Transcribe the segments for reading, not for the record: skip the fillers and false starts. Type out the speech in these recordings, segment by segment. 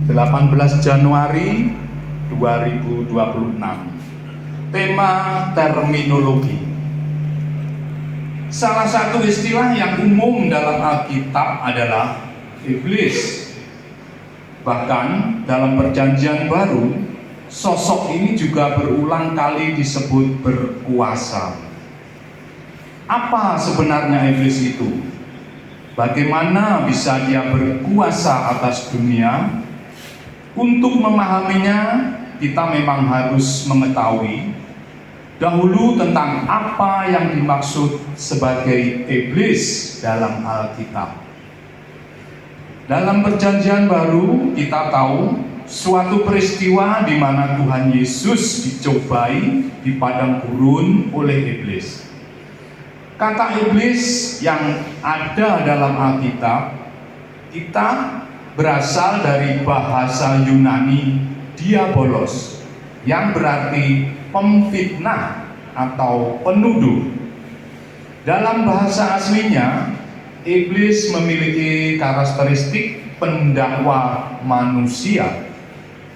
18 Januari 2026. Tema terminologi. Salah satu istilah yang umum dalam Alkitab adalah iblis. Bahkan dalam Perjanjian Baru, sosok ini juga berulang kali disebut berkuasa. Apa sebenarnya iblis itu? Bagaimana bisa dia berkuasa atas dunia? Untuk memahaminya, kita memang harus mengetahui dahulu tentang apa yang dimaksud sebagai iblis dalam Alkitab. Dalam Perjanjian Baru, kita tahu suatu peristiwa di mana Tuhan Yesus dicobai di padang gurun oleh iblis. Kata iblis yang ada dalam Alkitab kita berasal dari bahasa Yunani diabolos, yang berarti pemfitnah atau penuduh. Dalam bahasa aslinya, iblis memiliki karakteristik pendakwa manusia,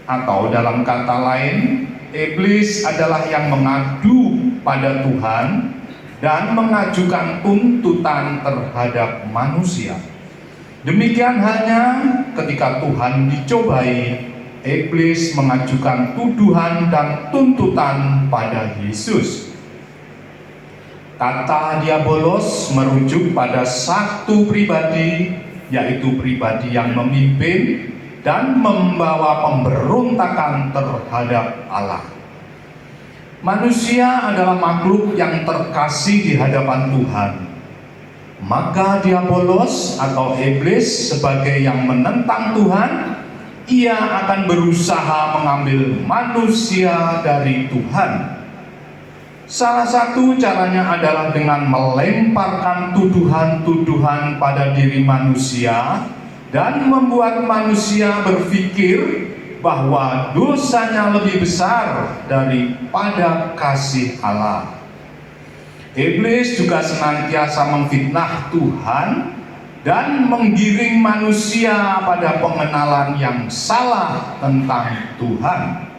atau dalam kata lain, iblis adalah yang mengadu pada Tuhan dan mengajukan tuntutan terhadap manusia. Demikian halnya ketika Tuhan dicobai, iblis mengajukan tuduhan dan tuntutan pada Yesus. Kata diabolos merujuk pada satu pribadi, yaitu pribadi yang memimpin dan membawa pemberontakan terhadap Allah. Manusia adalah makhluk yang terkasih di hadapan Tuhan. Maka diabolos atau iblis sebagai yang menentang Tuhan, ia akan berusaha mengambil manusia dari Tuhan. Salah satu caranya adalah dengan melemparkan tuduhan-tuduhan pada diri manusia dan membuat manusia berpikir bahwa dosanya lebih besar daripada kasih Allah. Iblis juga senantiasa memfitnah Tuhan dan menggiring manusia pada pengenalan yang salah tentang Tuhan.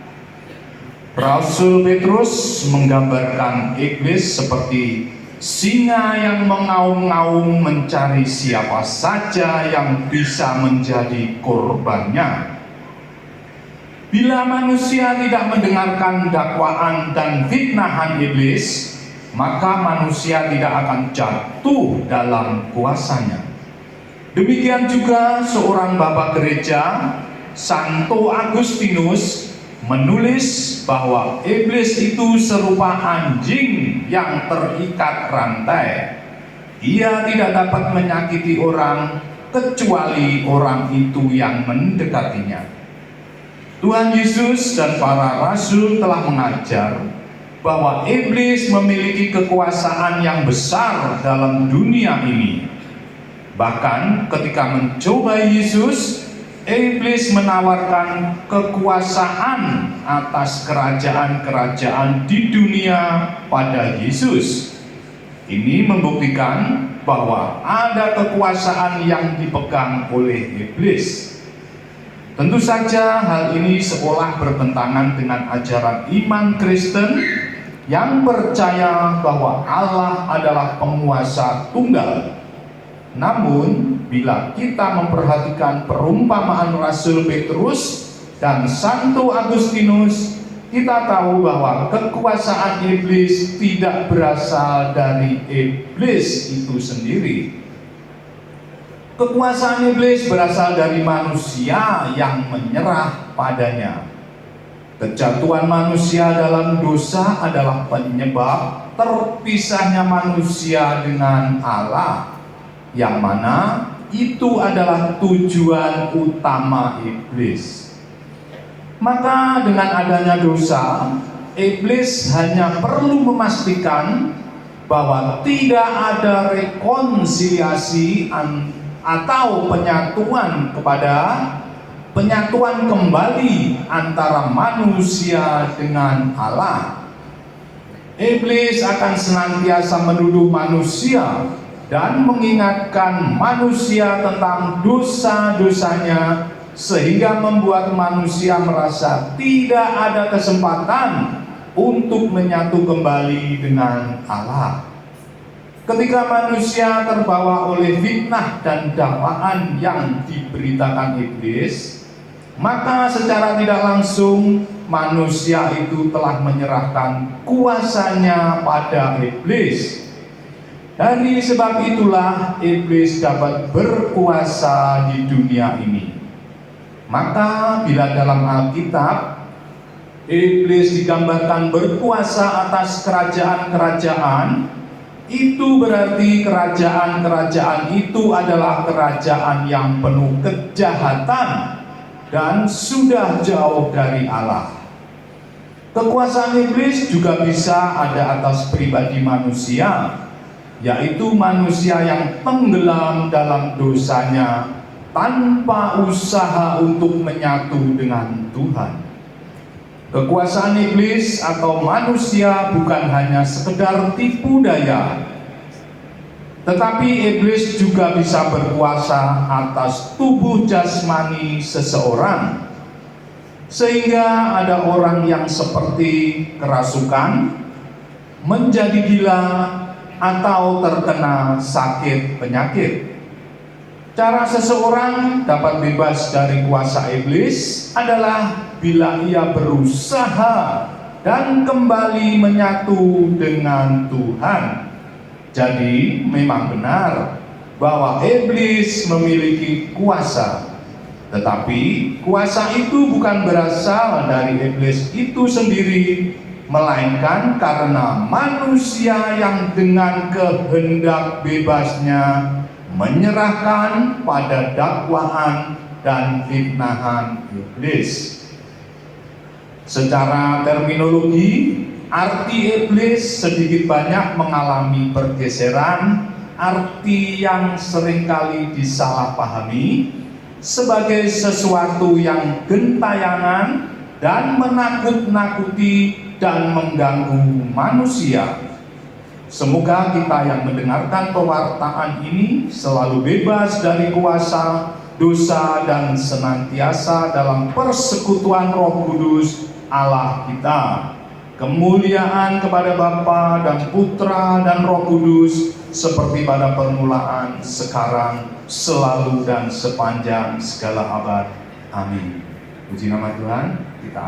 Rasul Petrus menggambarkan iblis seperti singa yang mengaum-ngaum mencari siapa saja yang bisa menjadi korbannya. Bila manusia tidak mendengarkan dakwaan dan fitnahan iblis, maka manusia tidak akan jatuh dalam kuasanya. Demikian juga seorang bapak gereja, Santo Agustinus, menulis bahwa iblis itu serupa anjing yang terikat rantai. Ia tidak dapat menyakiti orang kecuali orang itu yang mendekatinya. Tuhan Yesus dan para rasul telah mengajar bahwa iblis memiliki kekuasaan yang besar dalam dunia ini. Bahkan ketika mencoba Yesus, iblis menawarkan kekuasaan atas kerajaan-kerajaan di dunia pada Yesus. Ini membuktikan bahwa ada kekuasaan yang dipegang oleh iblis. Tentu saja hal ini seolah bertentangan dengan ajaran iman Kristen yang percaya bahwa Allah adalah penguasa tunggal. Namun, bila kita memperhatikan perumpamaan Rasul Petrus dan Santo Agustinus, kita tahu bahwa kekuasaan iblis tidak berasal dari iblis itu sendiri. Kekuasaan iblis berasal dari manusia yang menyerah padanya. Kejatuhan manusia dalam dosa adalah penyebab terpisahnya manusia dengan Allah, yang mana itu adalah tujuan utama iblis. Maka dengan adanya dosa, iblis hanya perlu memastikan bahwa tidak ada rekonsiliasi atau penyatuan kembali antara manusia dengan Allah. Iblis akan senantiasa menuduh manusia dan mengingatkan manusia tentang dosa-dosanya sehingga membuat manusia merasa tidak ada kesempatan untuk menyatu kembali dengan Allah. Ketika manusia terbawa oleh fitnah dan dakwaan yang diberitakan iblis, maka secara tidak langsung manusia itu telah menyerahkan kuasanya pada iblis. Dari sebab itulah iblis dapat berkuasa di dunia ini. Maka bila dalam Alkitab iblis digambarkan berkuasa atas kerajaan-kerajaan, itu berarti kerajaan-kerajaan itu adalah kerajaan yang penuh kejahatan dan sudah jauh dari Allah. Kekuasaan iblis juga bisa ada atas pribadi manusia, yaitu manusia yang tenggelam dalam dosanya tanpa usaha untuk menyatu dengan Tuhan. Kekuasaan iblis atau manusia bukan hanya sekedar tipu daya, tetapi iblis juga bisa berkuasa atas tubuh jasmani seseorang, sehingga ada orang yang seperti kerasukan, menjadi gila, atau terkena sakit penyakit. Cara seseorang dapat bebas dari kuasa iblis adalah bila ia berusaha dan kembali menyatu dengan Tuhan. Jadi memang benar bahwa iblis memiliki kuasa, tetapi kuasa itu bukan berasal dari iblis itu sendiri, melainkan karena manusia yang dengan kehendak bebasnya menyerahkan pada dakwaan dan fitnahan iblis. Secara terminologi, arti iblis sedikit banyak mengalami pergeseran, arti yang seringkali disalahpahami sebagai sesuatu yang gentayangan dan menakut-nakuti dan mengganggu manusia. Semoga kita yang mendengarkan pewartaan ini selalu bebas dari kuasa dosa dan senantiasa dalam persekutuan Roh Kudus Allah kita. Kemuliaan kepada Bapa dan Putra dan Roh Kudus seperti pada permulaan, sekarang, selalu dan sepanjang segala abad. Amin. Puji nama Tuhan. Kita